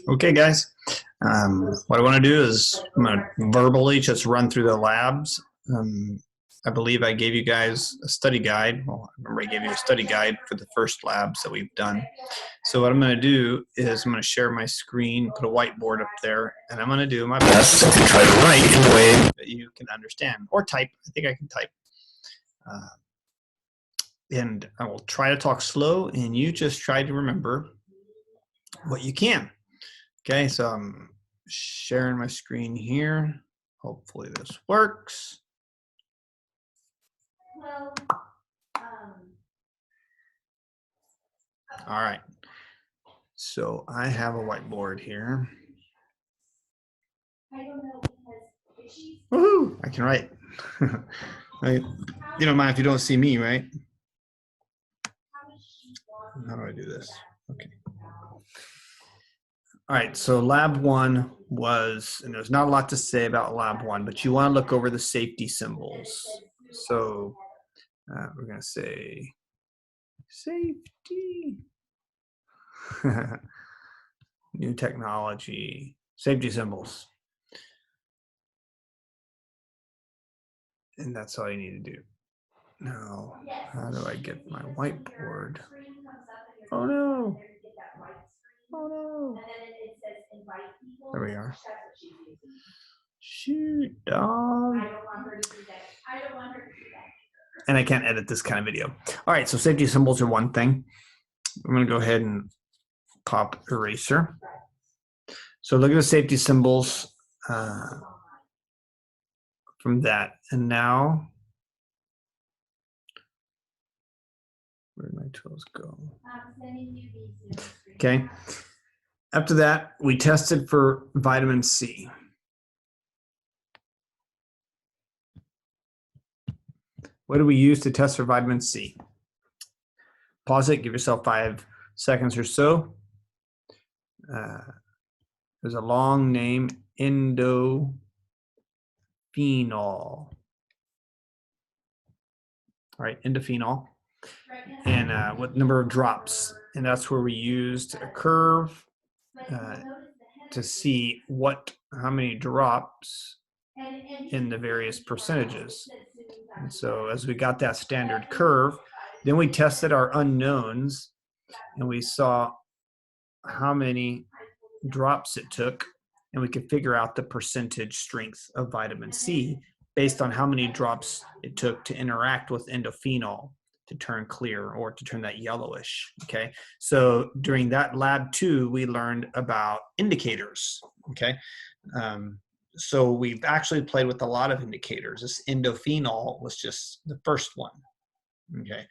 Okay, guys. What I want to do is I'm going to verbally just run through the labs. I believe I gave you guys a study guide. Well, I remember I gave you a study guide for the first labs that we've done. So what I'm going to do is I'm going to share my screen, put a whiteboard up there, and I'm going to do my best to try to write in a way that you can understand, or type. I think I can type. And I will try to talk slow, and you just try to remember what you can. Okay, so I'm sharing my screen here. Hopefully this works. All right, so I have a whiteboard here. Woohoo! I can write. You don't mind if you don't see me, right? How do I do this? Okay. All right, so lab one was, and there's not a lot to say about lab one, but you want to look over the safety symbols. So we're going to say safety, new technology, safety symbols. And that's all you need to do. Now, how do I get my whiteboard? Oh no. Oh no. There we are. Shoot, dog. And I can't edit this kind of video. All right, so safety symbols are one thing. I'm going to go ahead and pop eraser. So look at the safety symbols from that. And now, where did my tools go? Okay. After that, we tested for vitamin C. What do we use to test for vitamin C? Pause it, give yourself 5 seconds or so. There's a long name, endophenol. All right, endophenol. And what number of drops? And that's where we used a curve to see how many drops in the various percentages. And so as we got that standard curve, then we tested our unknowns and we saw how many drops it took, and we could figure out the percentage strength of vitamin C based on how many drops it took to interact with endophenol to turn clear or to turn that yellowish. Okay, so during that lab 2, we learned about indicators. Okay, so we've actually played with a lot of indicators. This endophenol was just the first one. Okay,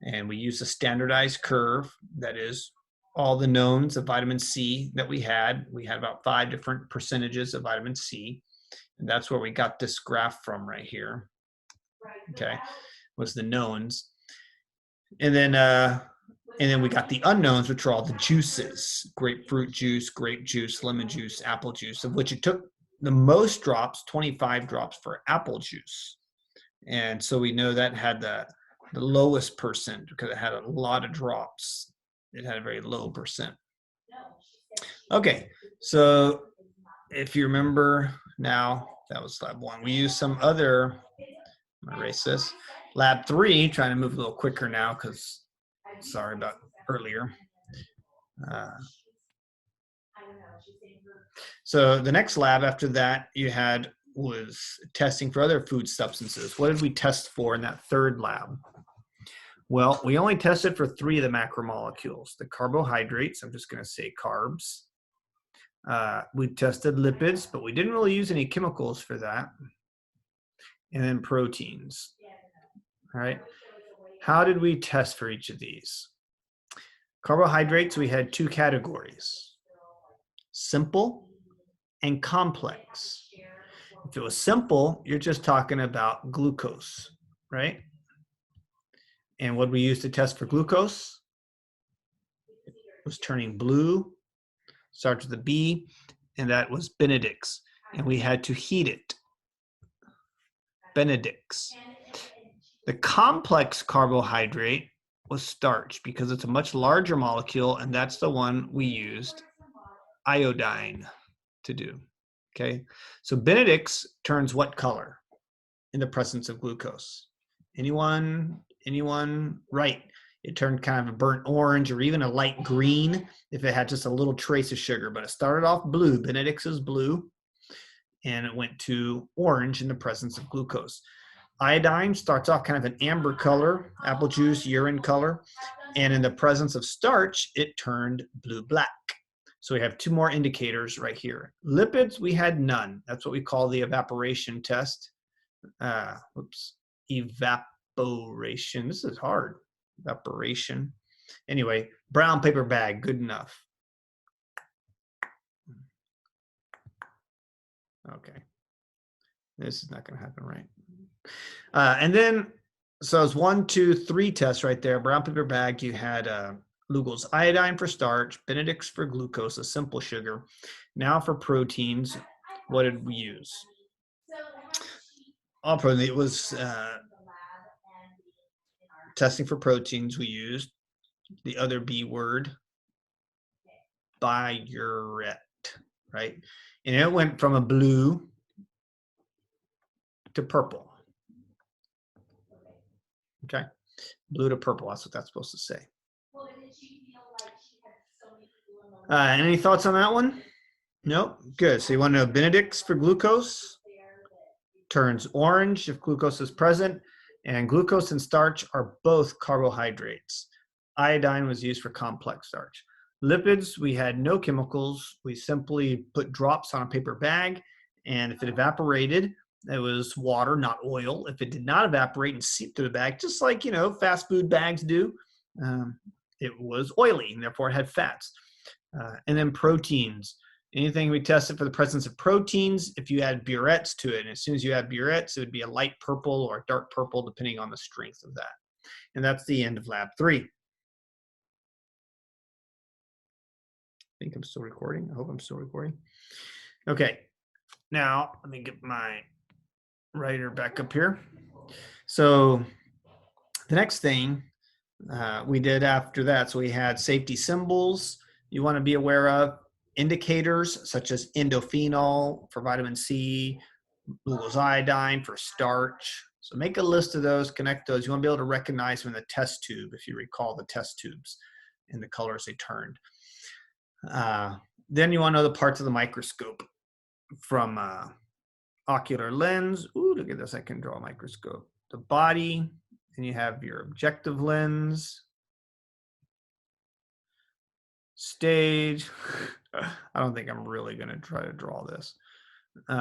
and we used a standardized curve that is all the knowns of vitamin C that we had. We had about 5 different percentages of vitamin C, and that's where we got this graph from right here. Okay, was the knowns. And then we got the unknowns, which are all the juices: grapefruit juice, grape juice, lemon juice, apple juice, of which it took the most drops, 25 drops for apple juice. And so we know that had the lowest percent because it had a lot of drops. It had a very low percent. Okay, so if you remember now, that was lab 1. We used some other, I'm gonna erase this. Lab 3, trying to move a little quicker now because sorry about earlier. So the next lab after that you had was testing for other food substances. What did we test for in that third lab? Well, we only tested for 3 of the macromolecules. The carbohydrates, I'm just going to say carbs. We tested lipids, but we didn't really use any chemicals for that. And then proteins. All right. How did we test for each of these? Carbohydrates, we had 2 categories: simple and complex. If it was simple, you're just talking about glucose, right? And what we used to test for glucose was turning blue, starts with a B, and that was Benedict's. And we had to heat it. Benedict's. The complex carbohydrate was starch because it's a much larger molecule, and that's the one we used iodine to do. Okay, so Benedict's turns what color in the presence of glucose? Anyone? Right. It turned kind of a burnt orange or even a light green if it had just a little trace of sugar, but it started off blue. Benedict's is blue, and it went to orange in the presence of glucose. Iodine starts off kind of an amber color, apple juice, urine color, and in the presence of starch, it turned blue-black. So we have two more indicators right here. Lipids, we had none. That's what we call the evaporation test. Evaporation. This is hard. Evaporation. Anyway, brown paper bag, good enough. Okay. This is not going to happen, right? And then, so it's 1, 2, 3 tests right there. Brown paper bag, you had Lugol's iodine for starch, Benedict's for glucose, a simple sugar. Now for proteins, what did we use? All protein. It was testing for proteins. We used the other B word, biuret, right? And it went from a blue to purple. Okay, blue to purple. That's what that's supposed to say. Any thoughts on that one? Nope. Good. So you want to know Benedict's for glucose turns orange if glucose is present, and glucose and starch are both carbohydrates. Iodine was used for complex starch. Lipids, we had no chemicals. We simply put drops on a paper bag, and if it evaporated, it was water, not oil. If it did not evaporate and seep through the bag, just like, you know, fast food bags do, it was oily, and therefore it had fats. And then proteins. Anything we tested for the presence of proteins, if you add burets to it, and as soon as you add burets, it would be a light purple or a dark purple, depending on the strength of that. And that's the end of lab 3. I think I'm still recording. I hope I'm still recording. Okay, now let me get my writer back up here. So the next thing we did after that, so we had safety symbols you want to be aware of, indicators such as endophenol for vitamin C, Lugol's iodine for starch. So make a list of those, connect those. You want to be able to recognize them in the test tube, if you recall the test tubes and the colors they turned. Then you want to know the parts of the microscope from ocular lens. Ooh, look at this, I can draw a microscope. The body, and you have your objective lens. Stage. I don't think I'm really going to try to draw this. You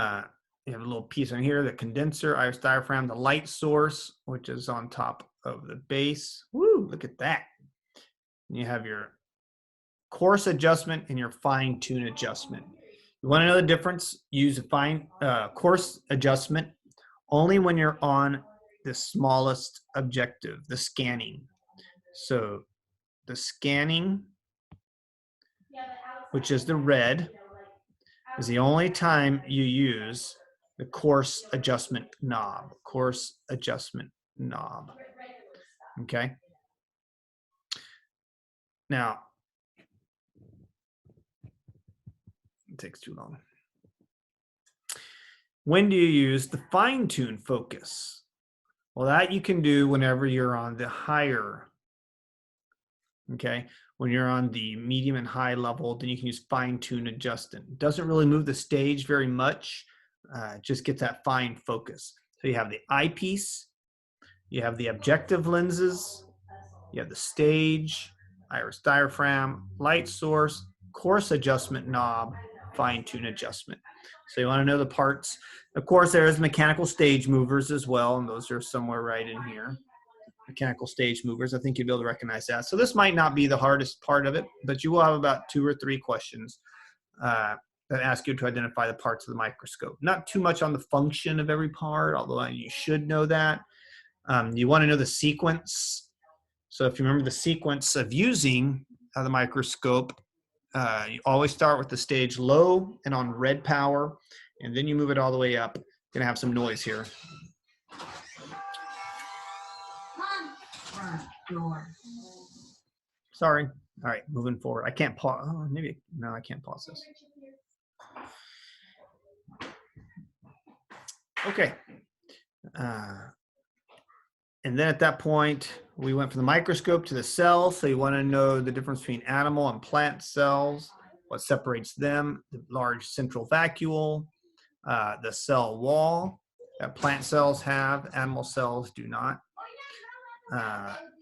have a little piece on here, the condenser, iris diaphragm, the light source, which is on top of the base. Woo, look at that. And you have your coarse adjustment and your fine tune adjustment. You want to know the difference? Use a fine coarse adjustment only when you're on the smallest objective, the scanning. So the scanning, which is the red, is the only time you use the coarse adjustment knob. Coarse adjustment knob. Okay. Now, it takes too long. When do you use the fine-tune focus? Well, that you can do whenever you're on the higher. Okay. When you're on the medium and high level, then you can use fine-tune adjustment. It doesn't really move the stage very much. Just gets that fine focus. So you have the eyepiece, you have the objective lenses, you have the stage, iris diaphragm, light source, coarse adjustment knob, fine-tune adjustment. So you want to know the parts. Of course, there is mechanical stage movers as well, and those are somewhere right in here. Mechanical stage movers. I think you'll be able to recognize that. So this might not be the hardest part of it, but you will have about 2 or 3 questions that ask you to identify the parts of the microscope. Not too much on the function of every part, although you should know that. You want to know the sequence. So if you remember the sequence of using the microscope, you always start with the stage low and on red power, and then you move it all the way up. Going to have some noise here. Sorry. All right, moving forward. I can't pause. Oh, maybe, no, I can't pause this. Okay. And then at that point, we went from the microscope to the cell. So you want to know the difference between animal and plant cells, what separates them, the large central vacuole, the cell wall that plant cells have, animal cells do not.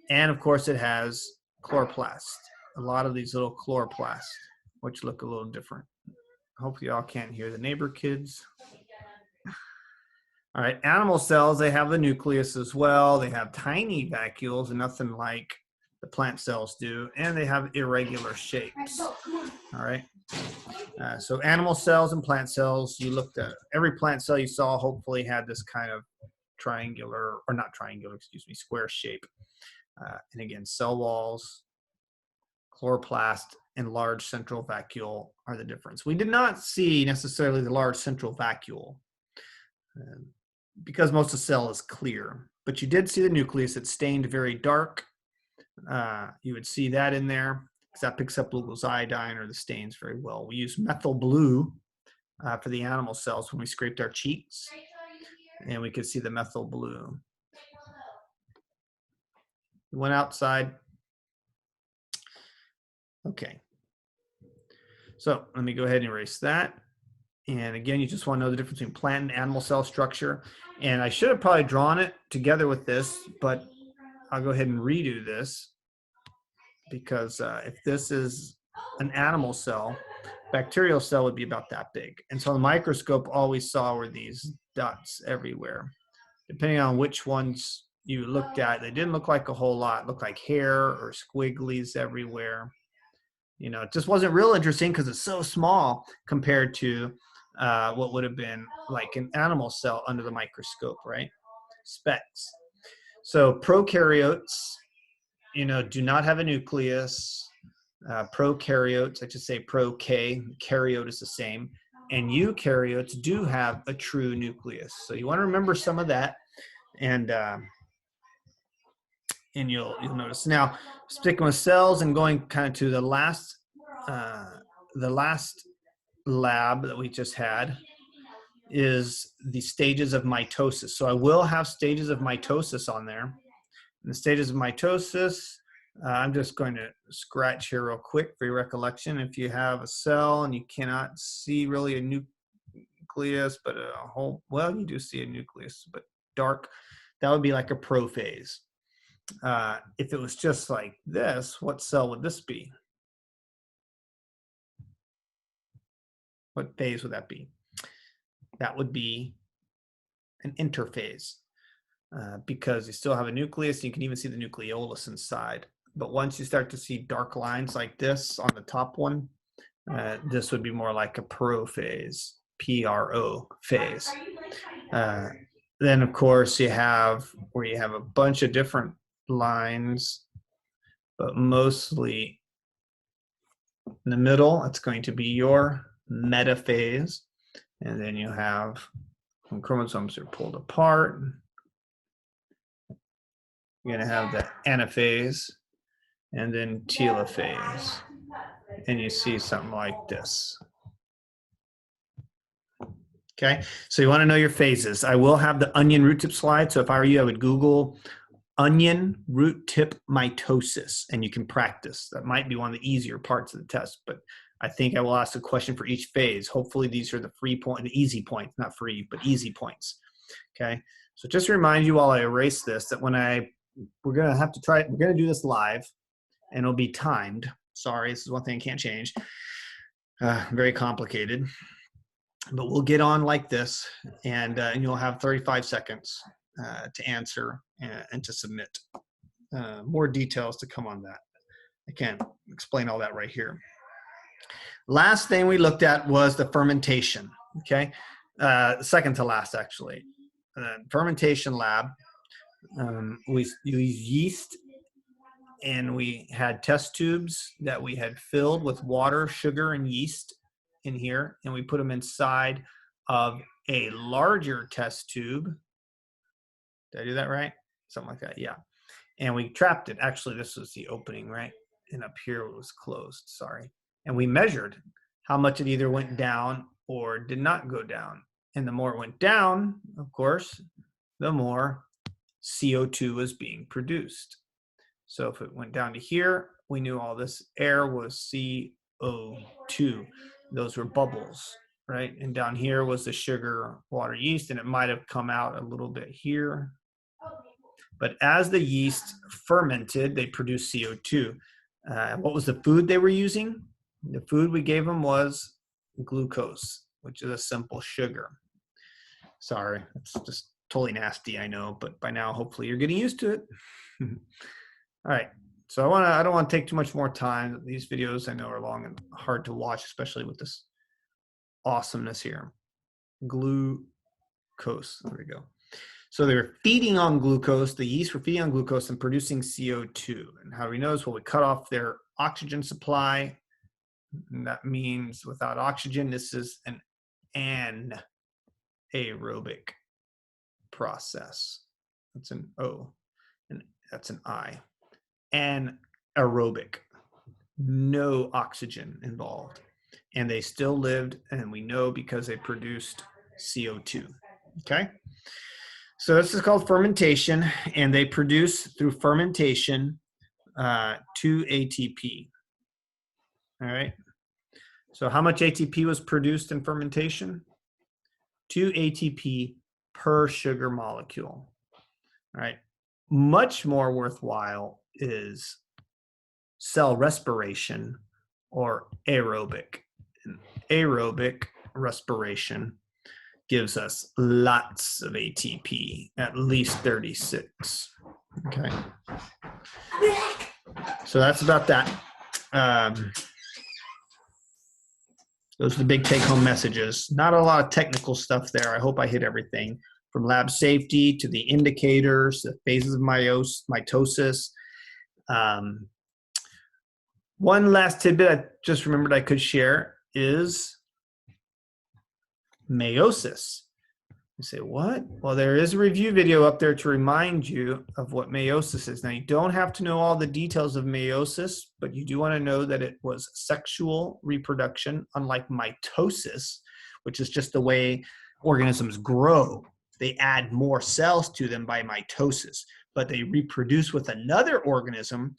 And of course, it has chloroplast, a lot of these little chloroplasts, which look a little different. Hopefully y'all can't hear the neighbor kids. All right, animal cells, they have the nucleus as well. They have tiny vacuoles and nothing like the plant cells do, and they have irregular shapes. All right, so animal cells and plant cells, you looked at every plant cell you saw hopefully had this kind of triangular, or not triangular, excuse me, square shape. And again, cell walls, chloroplast, and large central vacuole are the difference. We did not see necessarily the large central vacuole because most of the cell is clear, but you did see the nucleus. It's stained very dark. You would see that in there because that picks up glucose iodine or the stains very well. We use methyl blue for the animal cells when we scraped our cheeks, and we could see the methyl blue. We went outside. Okay. So let me go ahead and erase that. And again, you just want to know the difference between plant and animal cell structure. And I should have probably drawn it together with this, but I'll go ahead and redo this because if this is an animal cell, bacterial cell would be about that big. And so the microscope, all we saw were these dots everywhere. Depending on which ones you looked at, they didn't look like a whole lot. It looked like hair or squigglies everywhere. You know, it just wasn't real interesting because it's so small compared to what would have been like an animal cell under the microscope, right? Specks. So prokaryotes, you know, do not have a nucleus. Prokaryotes, I just say pro-K, karyote is the same. And eukaryotes do have a true nucleus. So you want to remember some of that, and you'll notice. Now, sticking with cells and going kind of to the last lab that we just had is the stages of mitosis. So I will have stages of mitosis on there. And the stages of mitosis, I'm just going to scratch here real quick for your recollection. If you have a cell and you cannot see really a nucleus, but a whole, well, you do see a nucleus, but dark, that would be like a prophase. If it was just like this, what cell would this be? What phase would that be? That would be an interphase because you still have a nucleus. You can even see the nucleolus inside. But once you start to see dark lines like this on the top one, this would be more like a prophase, P-R-O phase. Then, of course, you have where you have a bunch of different lines, but mostly in the middle, it's going to be your metaphase. And then you have when chromosomes are pulled apart, you're going to have the anaphase and then telophase. And you see something like this. Okay, so you want to know your phases. I will have the onion root tip slide. So if I were you, I would Google onion root tip mitosis, and you can practice. That might be one of the easier parts of the test, but I think I will ask a question for each phase. Hopefully these are the easy points, not free, but easy points. Okay, so just to remind you while I erase this, that we're going to do this live, and it'll be timed. Sorry, this is one thing I can't change. Very complicated. But we'll get on like this, and you'll have 35 seconds to answer and to submit. More details to come on that. I can't explain all that right here. Last thing we looked at was the fermentation, okay? Second to last, actually. Fermentation lab. We use yeast, and we had test tubes that we had filled with water, sugar, and yeast in here, and we put them inside of a larger test tube. Did I do that right? Something like that, yeah. and we trapped it. Actually, this was the opening, right? And up here it was closed, sorry. And we measured how much it either went down or did not go down. And the more it went down, of course, the more CO2 was being produced. So if it went down to here, we knew all this air was CO2. Those were bubbles, right? And down here was the sugar, water, yeast, and it might have come out a little bit here. But as the yeast fermented, they produced CO2. What was the food they were using? The food we gave them was glucose, which is a simple sugar. Sorry, it's just totally nasty, I know, but by now, hopefully you're getting used to it. All right, so I don't want to take too much more time. These videos I know are long and hard to watch, especially with this awesomeness here. Glucose, there we go. So they were feeding on glucose, the yeast were feeding on glucose and producing CO2. And how do we know this? Well, we cut off their oxygen supply. And that means without oxygen, this is an anaerobic process. That's an O, and that's an I. Anaerobic, no oxygen involved. And they still lived, and we know because they produced CO2, okay? So this is called fermentation, and they produce through fermentation 2 ATP, all right? So how much ATP was produced in fermentation? 2 ATP per sugar molecule, all right? Much more worthwhile is cell respiration or aerobic. And aerobic respiration gives us lots of ATP, at least 36, okay? So that's about that. Those are the big take-home messages. Not a lot of technical stuff there. I hope I hit everything from lab safety to the indicators, the phases of mitosis. One last tidbit I just remembered I could share is meiosis. You say, what? Well, there is a review video up there to remind you of what meiosis is. Now, you don't have to know all the details of meiosis, but you do want to know that it was sexual reproduction, unlike mitosis, which is just the way organisms grow. They add more cells to them by mitosis, but they reproduce with another organism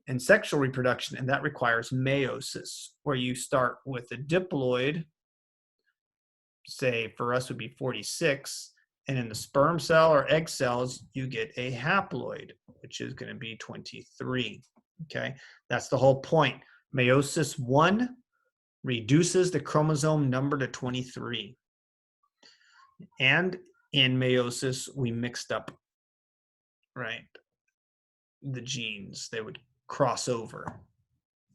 in sexual reproduction, and that requires meiosis, where you start with a diploid, say for us would be 46, and in the sperm cell or egg cells, you get a haploid, which is going to be 23, okay? That's the whole point. Meiosis 1 reduces the chromosome number to 23. And in meiosis, we mixed up, right, the genes. They would cross over.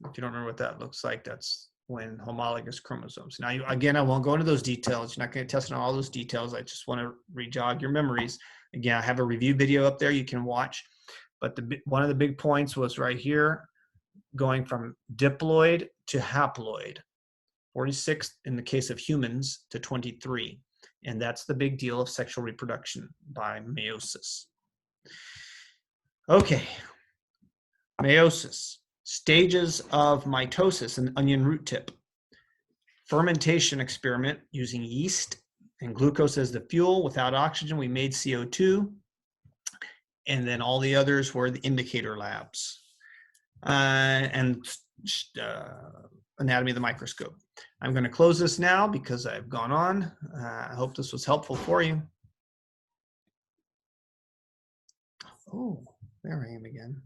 If you don't remember what that looks like, that's when homologous chromosomes. Now, again, I won't go into those details. You're not going to test on all those details. I just want to re-jog your memories. Again, I have a review video up there you can watch. But one of the big points was right here, going from diploid to haploid. 46 in the case of humans to 23. And that's the big deal of sexual reproduction by meiosis. Okay, meiosis. Stages of mitosis, an onion root tip. Fermentation experiment using yeast and glucose as the fuel. Without oxygen, we made CO2. And then all the others were the indicator labs. And anatomy of the microscope. I'm going to close this now because I've gone on. I hope this was helpful for you. Oh, there I am again.